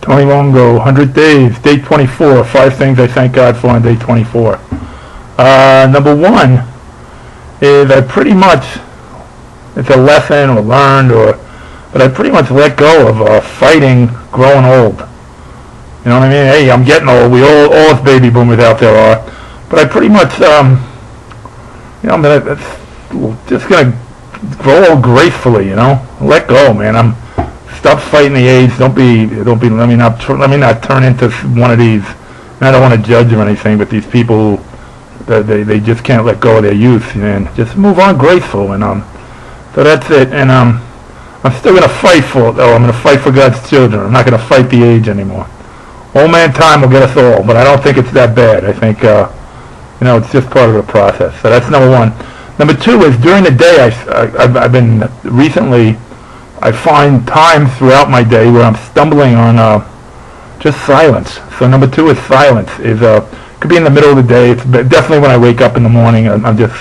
Tony Longo, 100 days, day 24, 5 things I thank God for on day 24. Number one is I pretty much, it's a lesson or learned, but I pretty much let go of fighting growing old. You know what I mean? Hey, I'm getting old. We all us baby boomers out there are. But I pretty much, I'm just gonna grow old gracefully. Let go, man. Stop fighting the age. Let me not turn into one of these. And I don't want to judge or anything, but these people who they just can't let go of their youth, and just move on graceful. And so that's it. And I'm still gonna fight for it, though. I'm gonna fight for God's children. I'm not gonna fight the age anymore. Old man time will get us all, but I don't think it's that bad. I think it's just part of the process. So that's number one. Number two is during the day. I've been recently. I find times throughout my day where I'm stumbling on just silence. So number two is silence. Could be in the middle of the day. It's definitely when I wake up in the morning. I'm just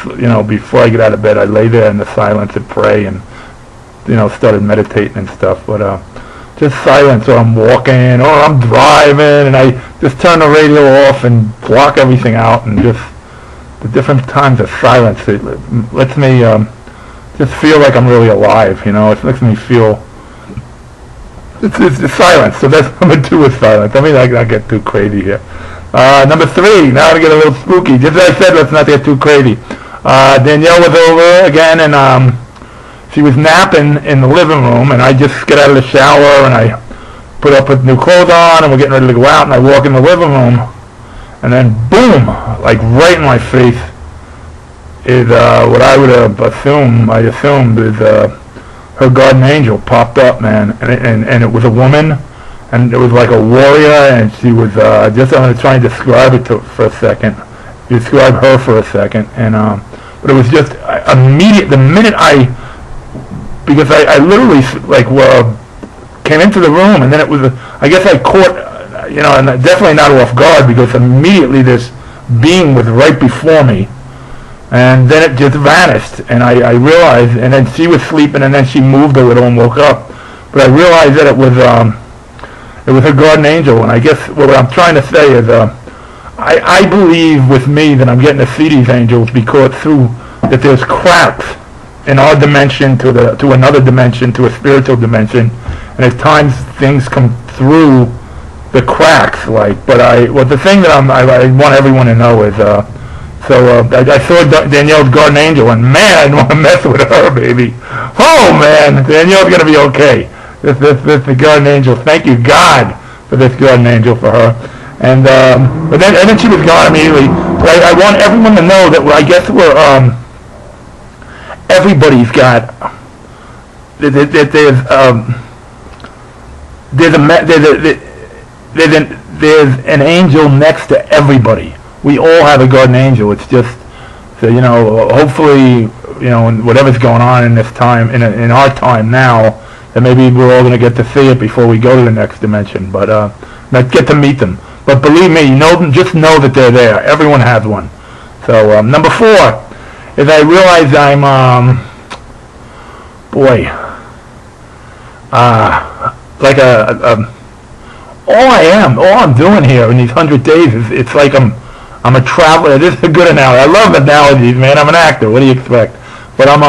before I get out of bed, I lay there in the silence and pray and started meditating and stuff. But just silence, or I'm walking, or I'm driving, and I just turn the radio off and block everything out, and just the different times of silence. It lets me just feel like I'm really alive. It makes me feel. It's silence. So that's number two is silence. I mean, I not get too crazy here. Number three. Now to get a little spooky. Just as I said, let's not get too crazy. Danielle was over again, and she was napping in the living room, and I just get out of the shower, and I put new clothes on, and we're getting ready to go out, and I walk in the living room, and then boom, like right in my face is what I would I assumed is her guardian angel popped up, man, and it was a woman, and it was like a warrior, and she was I'm going to try and describe it for a second, describe her for a second, and but it was just immediate, the minute because I literally came into the room, and then it was I guess I caught and definitely not off guard, because immediately this being was right before me, and then it just vanished, and I realized, and then she was sleeping, and then she moved a little and woke up, but I realized that it was her guardian angel. And I guess what I'm trying to say is I believe with me that I'm getting to see these angels because that there's cracks in our dimension to another dimension, to a spiritual dimension, and at times things come through the cracks. But the thing that I want everyone to know is I saw Danielle's guardian angel, and man, I don't want to mess with her, baby. Oh man, Danielle's gonna be okay. This the guardian angel. Thank you, God, for this guardian angel for her. And then she was gone immediately. But I want everyone to know that I guess everybody's got there's an angel next to everybody. We all have a guardian angel. It's just hopefully whatever's going on in this time in our time now, that maybe we're all going to get to see it before we go to the next dimension. But not get to meet them. But believe me, just know that they're there. Everyone has one. So number four is I realize I'm all I'm doing here in these 100 days is it's like I'm a traveler. This is a good analogy. I love analogies, man. I'm an actor. What do you expect? But I'm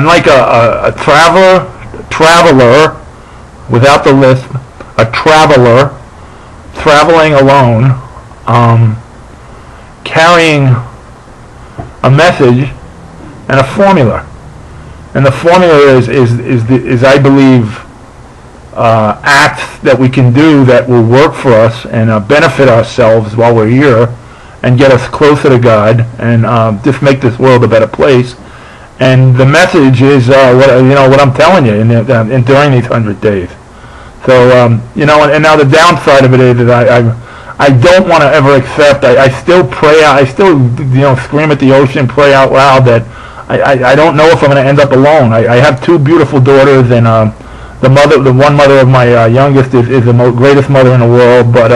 like a traveler without the lisp, a traveler traveling alone, carrying a message and a formula. And the formula is I believe acts that we can do that will work for us and benefit ourselves while we're here, and get us closer to God, and just make this world a better place. And the message is what I'm telling you during these 100 days. So and now the downside of it is that I don't want to ever accept. I still pray out. I still scream at the ocean, pray out loud that I don't know if I'm going to end up alone. I have two beautiful daughters, and the one mother of my youngest is the greatest mother in the world. But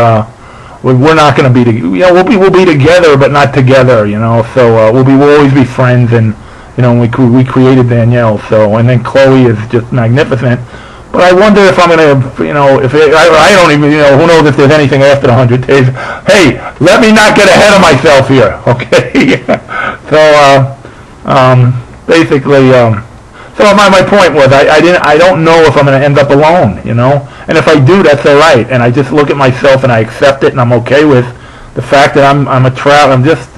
we're not going to be we'll be together, but not together. So we'll always be friends, and we created Danielle. So, and then Chloe is just magnificent. But I wonder if I'm going to, I don't even, who knows if there's anything after the 100 days. Hey, let me not get ahead of myself here, okay? So, basically, so my point was, I don't know if I'm going to end up alone, and if I do, that's all right, and I just look at myself and I accept it, and I'm okay with the fact that I'm a traveler. I'm just,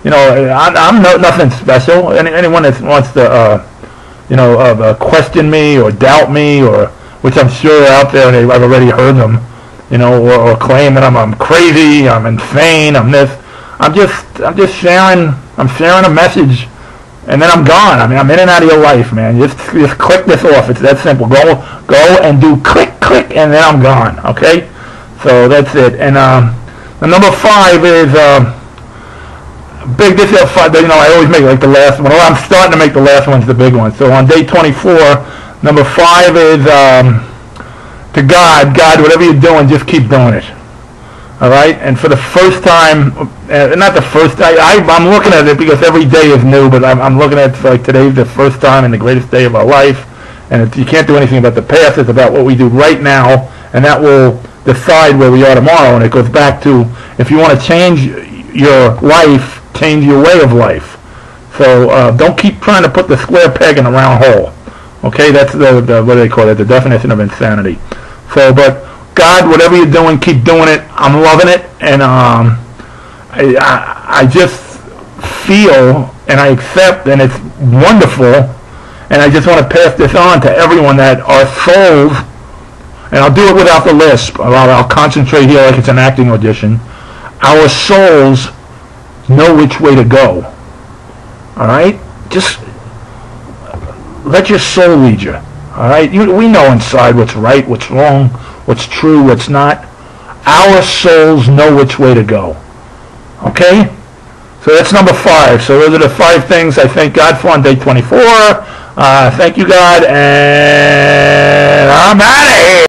I'm nothing special. Anyone that wants to, question me or doubt me, or which I'm sure are out there, and I've already heard them, or claim that I'm crazy, I'm insane, I'm this. I'm just sharing. I'm sharing a message, and then I'm gone. I mean, I'm in and out of your life, man. Just click this off. It's that simple. Go and do click, and then I'm gone. Okay, so that's it. And the number 5 is big. This is I always make like the last one. Well, I'm starting to make the last ones the big ones. So on day 24, number 5 is to God. God, whatever you're doing, just keep doing it. All right, and for the first time, not the first time, I'm looking at it because every day is new, but I'm looking at it like today's the first time and the greatest day of our life, and you can't do anything about the past. It's about what we do right now, and that will decide where we are tomorrow. And it goes back to, if you want to change your life, change your way of life. So don't keep trying to put the square peg in a round hole. Okay, that's the what do they call it? The definition of insanity. So, but God, whatever you're doing, keep doing it. I'm loving it, and I just feel and I accept, and it's wonderful. And I just want to pass this on to everyone that our souls, and I'll do it without the lisp. I'll concentrate here like it's an acting audition. Our souls know which way to go. All right, just let your soul lead you. All right, we know inside what's right, what's wrong, what's true, what's not. Our souls know which way to go. Okay? So that's number 5. So those are the 5 things I thank God for on day 24. Thank you, God, and I'm out of here.